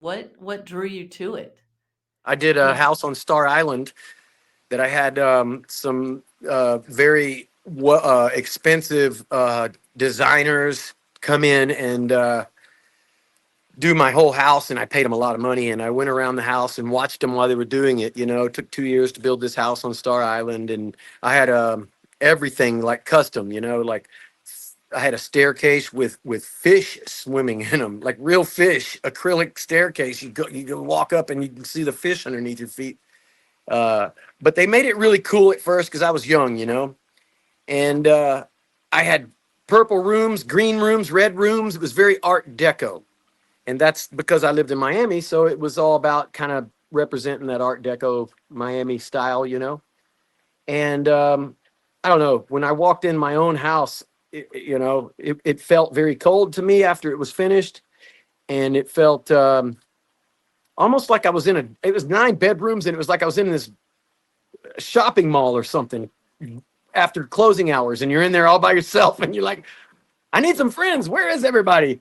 What drew you to it? I did a What house on Star Island that I had some very expensive designers come in and do my whole house, and I paid them a lot of money. And I went around the house and watched them while they were doing it. You know, it took 2 years to build this house on Star Island, and I had everything like custom. You know, like I had a staircase with fish swimming in them, like real fish, acrylic staircase. You go walk up and you can see the fish underneath your feet. Uh, but they made it really cool at first because I was young, you know, and I had purple rooms, green rooms, red rooms. It was very Art Deco, and that's because I lived in Miami, so it was all about kind of representing that Art Deco Miami style, you know. And I don't know, when I walked in my own house, it felt very cold to me after it was finished, and it felt almost like I was in a. It was 9 bedrooms, and it was like I was in this shopping mall or something after closing hours, and you're in there all by yourself, and you're like, I need some friends. Where is everybody?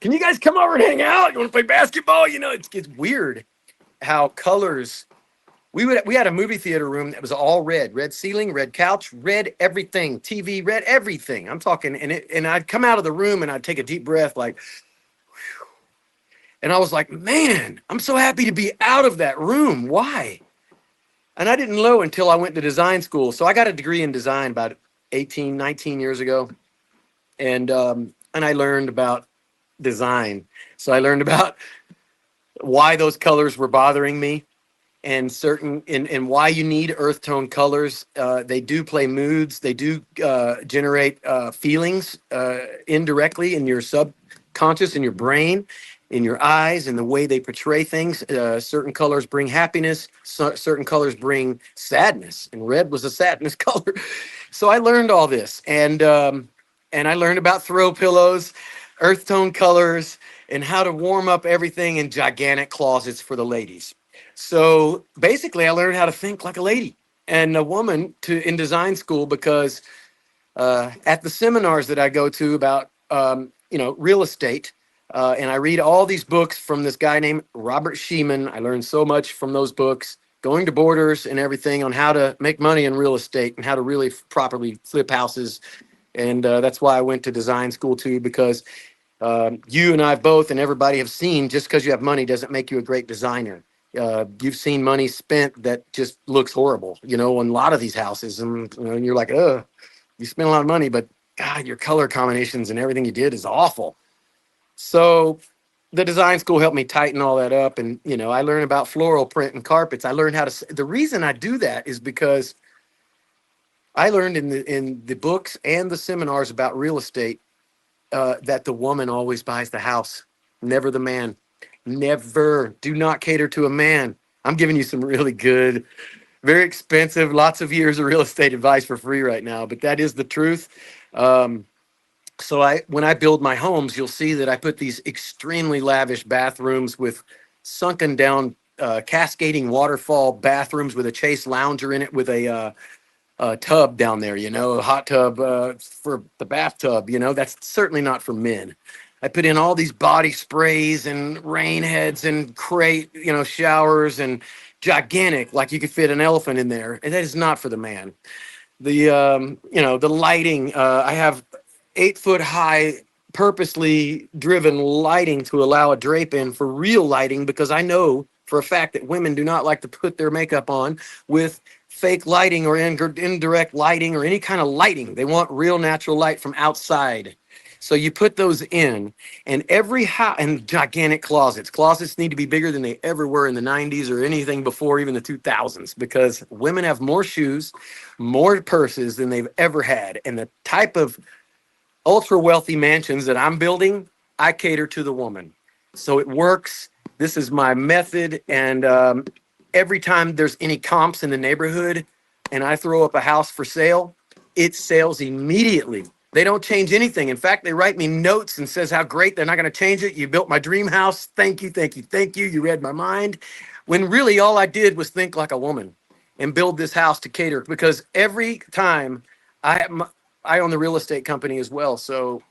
Can you guys come over and hang out? You want to play basketball? You know, it's weird how colors. We had a movie theater room that was all red ceiling, red couch, red everything, TV, red everything. I'm talking, and I'd come out of the room and I'd take a deep breath, like, and I was like, man, I'm so happy to be out of that room. Why? And I didn't know until I went to design school. So I got a degree in design about 18, 19 years ago, and I learned about design. So I learned about why those colors were bothering me, and and why you need earth tone colors. They do play moods. They do generate feelings indirectly in your subconscious, in your brain, in your eyes, and the way they portray things. Certain colors bring happiness. Certain colors bring sadness, and red was a sadness color. So I learned all this, and I learned about throw pillows, earth tone colors, and how to warm up everything in gigantic closets for the ladies. So basically, I learned how to think like a lady and a woman in design school, because at the seminars that I go to about real estate, and I read all these books from this guy named Robert Sheeman. I learned so much from those books, going to Borders and everything on how to make money in real estate and how to really properly flip houses. And that's why I went to design school too, because you and I both and everybody have seen, just because you have money doesn't make you a great designer. You've seen money spent that just looks horrible, you know, on a lot of these houses, and, you know, and you're like, you spent a lot of money, but God, your color combinations and everything you did is awful. So the design school helped me tighten all that up, and you know, I learned about floral print and carpets. I learned how to. The reason I do that is because I learned in the books and the seminars about real estate that the woman always buys the house, never the man. Never. Do not cater to a man. I'm giving you some really good, very expensive, lots of years of real estate advice for free right now, but that is the truth. Um, when I build my homes, you'll see that I put these extremely lavish bathrooms with sunken down, cascading waterfall bathrooms with a chase lounger in it, with a tub down there, you know, a hot tub for the bathtub. You know, that's certainly not for men. I put in all these body sprays and rain heads and crate, you know, showers, and gigantic, like you could fit an elephant in there. And that is not for the man. The lighting, I have 8 foot high, purposely driven lighting to allow a drape in for real lighting, because I know for a fact that women do not like to put their makeup on with fake lighting or indirect lighting or any kind of lighting. They want real natural light from outside. So you put those in, and every house, and gigantic closets. Closets need to be bigger than they ever were in the 90s or anything before even the 2000s, because women have more shoes, more purses than they've ever had. And the type of ultra wealthy mansions that I'm building, I cater to the woman. So it works. This is my method. And every time there's any comps in the neighborhood and I throw up a house for sale, it sells immediately. They don't change anything. In fact, they write me notes and says how great, they're not going to change it. You built my dream house. Thank you, thank you, thank you. You read my mind. When really all I did was think like a woman and build this house to cater. Because every time I have I own the real estate company as well. So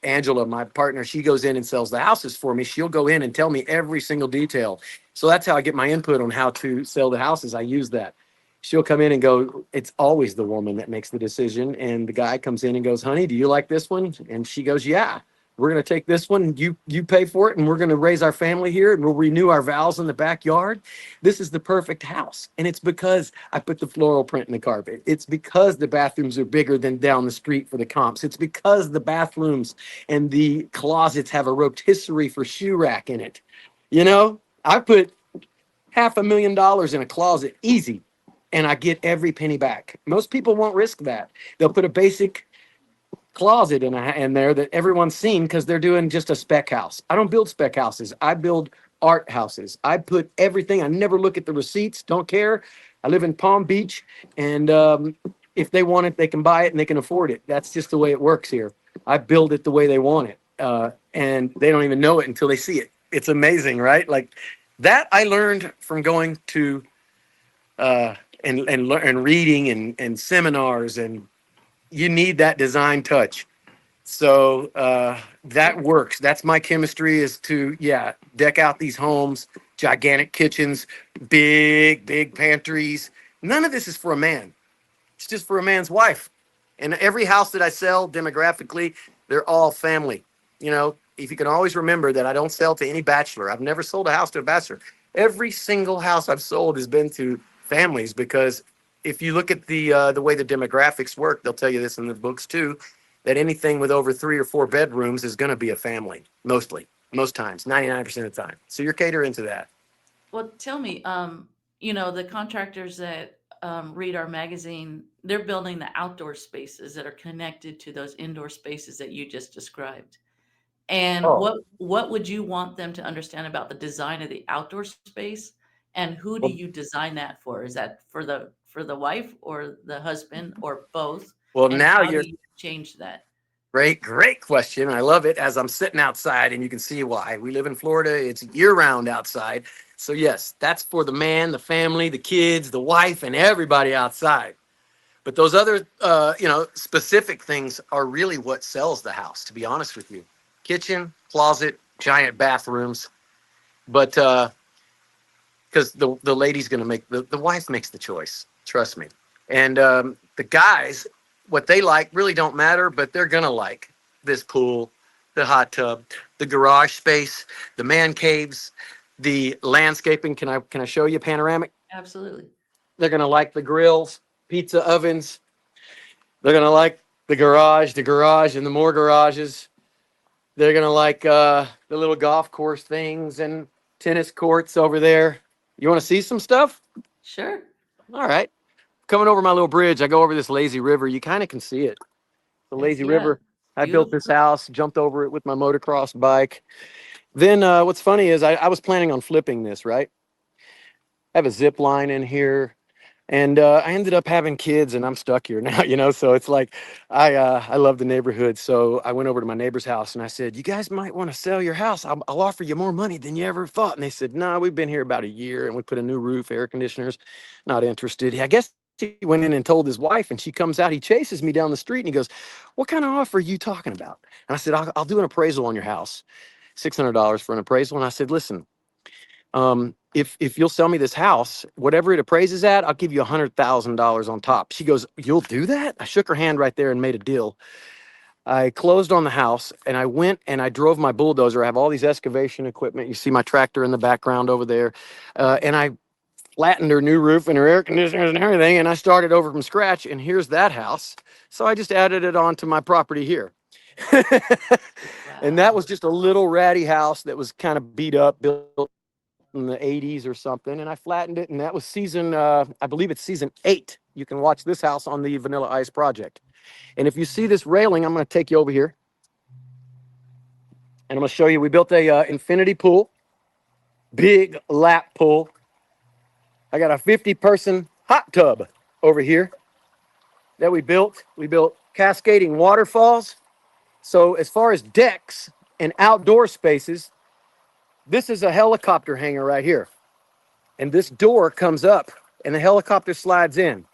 Angela, my partner, she goes in and sells the houses for me. She'll go in and tell me every single detail. So that's how I get my input on how to sell the houses. I use that. She'll come in and go, it's always the woman that makes the decision. And the guy comes in and goes, honey, do you like this one? And she goes, yeah, we're going to take this one. You pay for it. And we're going to raise our family here and we'll renew our vows in the backyard. This is the perfect house. And it's because I put the floral print in the carpet. It's because the bathrooms are bigger than down the street for the comps. It's because the bathrooms and the closets have a rotisserie for shoe rack in it. You know, I put $500,000 in a closet easy and I get every penny back. Most people won't risk that. They'll put a basic closet in there that everyone's seen because they're doing just a spec house. I don't build spec houses. I build art houses. I put everything. I never look at the receipts. Don't care. I live in Palm Beach, and if they want it, they can buy it and they can afford it. That's just the way it works here. I build it the way they want it, and they don't even know it until they see it. It's amazing, right? Like that I learned from going to and reading and seminars, and you need that design touch. So that works. That's my chemistry, is to, yeah, deck out these homes, gigantic kitchens, big pantries. None of this is for a man. It's just for a man's wife. And every house that I sell demographically, they're all family. You know, if you can always remember that I don't sell to any bachelor. I've never sold a house to a bachelor. Every single house I've sold has been to families, because if you look at the way the demographics work, they'll tell you this in the books too, that anything with over 3 or 4 bedrooms is going to be a family, mostly, most times, 99% of the time. So you're catering to that. Well, tell me, the contractors that read our magazine, they're building the outdoor spaces that are connected to those indoor spaces that you just described. And Oh, what would you want them to understand about the design of the outdoor space? And who do well, you design that for? Is that for the wife or the husband or both? well, And now how do you're you change that? great question. I love it, as I'm sitting outside, and you can see why. We live in Florida. It's year round outside. So yes, that's for the man, the family, the kids, the wife, and everybody outside. But those other, specific things are really what sells the house, to be honest with you. Kitchen, closet, giant bathrooms. But because the lady's going to make, the wife makes the choice. Trust me. And the guys, what they like really don't matter, but they're going to like this pool, the hot tub, the garage space, the man caves, the landscaping. Can I show you panoramic? Absolutely. They're going to like the grills, pizza ovens. They're going to like the garage and the more garages. They're going to like the little golf course things and tennis courts over there. You want to see some stuff? Sure. All right. Coming over my little bridge, I go over this lazy river. You kind of can see it. The It's lazy yeah, river. I built beautiful. this house, jumped over it with my motocross bike. Then what's funny is I was planning on flipping this, right? I have a zip line in here. And I ended up having kids, and I'm stuck here now, So it's like I love the neighborhood. So I went over to my neighbor's house and I said, "You guys might want to sell your house. I'll offer you more money than you ever thought." And they said, "No, we've been here about a year, and we put a new roof, air conditioners. Not interested." I guess he went in and told his wife, and she comes out. He chases me down the street and he goes, "What kind of offer are you talking about?" And I said, "I'll do an appraisal on your house, $600 for an appraisal." And I said, "Listen, if you'll sell me this house, whatever it appraises at, I'll give you $100,000 on top." She goes, "You'll do that?" I shook her hand right there and made a deal. I closed on the house and I went and I drove my bulldozer. I have all these excavation equipment. You see my tractor in the background over there. And I flattened her new roof and her air conditioners and everything. And I started over from scratch. And here's that house. So I just added it onto my property here. And that Wow. was just a little ratty house that was kind of beat up, built in the 80s or something, and I flattened it, and that was season I believe it's season 8. You can watch this house on the Vanilla Ice project. And if you see this railing, I'm going to take you over here and I'm going to show you. We built a infinity pool, big lap pool. I got a 50-person hot tub over here that we built cascading waterfalls. So as far as decks and outdoor spaces, this is a helicopter hangar right here. And this door comes up and the helicopter slides in.